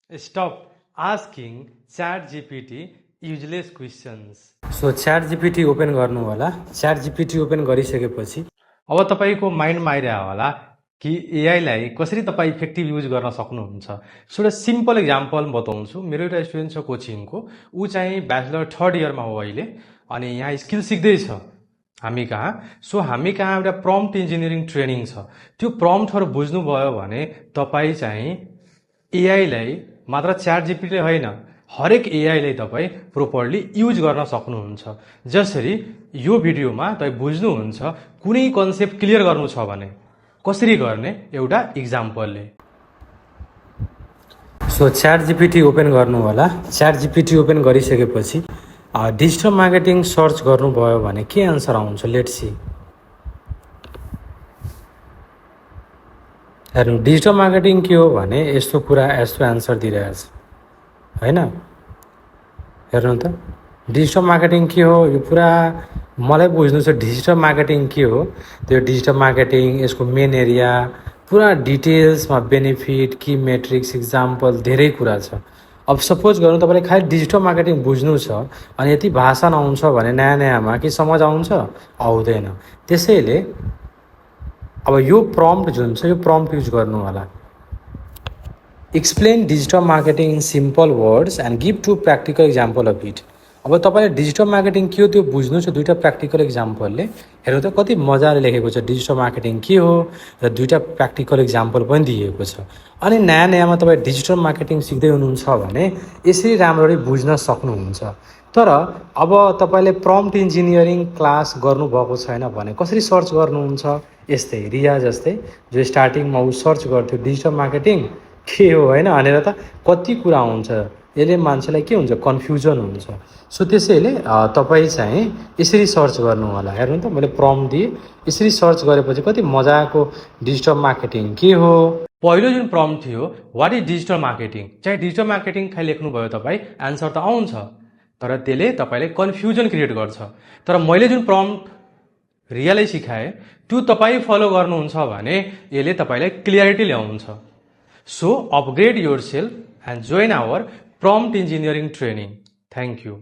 Stop asking ChatGPT useless questions. So chat GPT open गर्नु होला। Chat GPT open गरिसकेपछि अब तपाईँको माइन्डमा आइरह्यो होला कि एआईलाई कसरी तपाईँ इफेक्टिभ युज गर्न सक्नुहुन्छ। सो एउटा सिम्पल इक्जाम्पल बताउँछु। मेरो एउटा स्टुडेन्ट छ कोचिङको, ऊ चाहिँ ब्याचलर 3rd इयरमा हो अहिले, अनि यहाँ स्किल सिक्दैछ हामी कहाँ। सो हामी कहाँ एउटा प्रम्प्ट इन्जिनियरिङ ट्रेनिङ छ। त्यो प्रम्प्टहरू बुझ्नुभयो भने तपाईँ चाहिँ एआईलाई मात्र च्याट जिपिटीले होइन, हरेक एआईलाई तपाईँ प्रोपरली युज गर्न सक्नुहुन्छ। जसरी यो भिडियोमा तपाईँ बुझ्नुहुन्छ कुनै कन्सेप्ट क्लियर गर्नु छ भने कसरी गर्ने एउटा इक्जाम्पलले। सो च्याट जिपिटी ओपन गर्नु होला। च्याट जिपिटी ओपन गरिसकेपछि डिजिटल मार्केटिङ सर्च गर्नुभयो भने के आन्सर आउँछ लेट्स सी। हेर्नु, डिजिटल मार्केटिङ के हो भने यस्तो कुरा यस्तो एन्सर दिइरहेछ होइन। हेर्नु त, डिजिटल मार्केटिङ के हो यो पुरा मलाई बुझ्नु छ। डिजिटल मार्केटिङ के हो, त्यो डिजिटल मार्केटिङ, यसको मेन एरिया, पुरा डिटेल्समा बेनिफिट, की मेट्रिक्स, इक्जाम्पल, धेरै कुरा छ। अब सपोज गर्नु तपाईँले खालि डिजिटल मार्केटिङ बुझ्नु छ अनि यति भाषा नआउँछ भने नयाँ नयाँमा के समझ आउँछ, आउँदैन। त्यसैले अब यो प्रम्प्ट जुन छ यो प्रम्प्ट युज गर्नु होला। Explain digital marketing in simple words and give 2 practical example of it. अब तपाईँले डिजिटल मार्केटिङ के हो त्यो बुझ्नु छ 2टा प्र्याक्टिकल इक्जाम्पलले। हेर्नु त कति मजाले लेखेको छ डिजिटल मार्केटिङ के हो र 2टा प्र्याक्टिकल इक्जाम्पल पनि दिएको छ। अनि नयाँ नयाँमा तपाईँ डिजिटल मार्केटिङ सिक्दै हुनुहुन्छ भने यसरी राम्ररी बुझ्न सक्नुहुन्छ। तर अब तपाईँले प्रम्प्ट इन्जिनियरिङ क्लास गर्नुभएको छैन भने कसरी सर्च गर्नुहुन्छ, यस्तै रिया जस्तै जो स्टार्टिङमा ऊ सर्च गर्थ्यो डिजिटल मार्केटिङ के हो होइन भनेर त कति कुरा हुन्छ, यसले मान्छेलाई के हुन्छ कन्फ्युजन हुन्छ। सो त्यसैले तपाईँ चाहिँ यसरी सर्च गर्नु होला। हेर्नु त मैले प्रम्प्ट दिएँ, यसरी सर्च गरेपछि कति मजाको डिजिटल मार्केटिङ के हो। पहिलो जुन प्रम्प्ट थियो वाट इज डिजिटल मार्केटिङ, चाहे डिजिटल मार्केटिङ खालि लेख्नुभयो तपाईँ एन्सर त आउँछ, तर त्यसले तपाईँले कन्फ्युजन क्रिएट गर्छ। तर मैले जुन प्रम्प्ट रियालाई सिकाएँ त्यो तपाईँ फलो गर्नुहुन्छ भने यसले तपाईँलाई क्लियरिटी ल्याउँछ। So upgrade yourself and join our prompt engineering training. Thank you.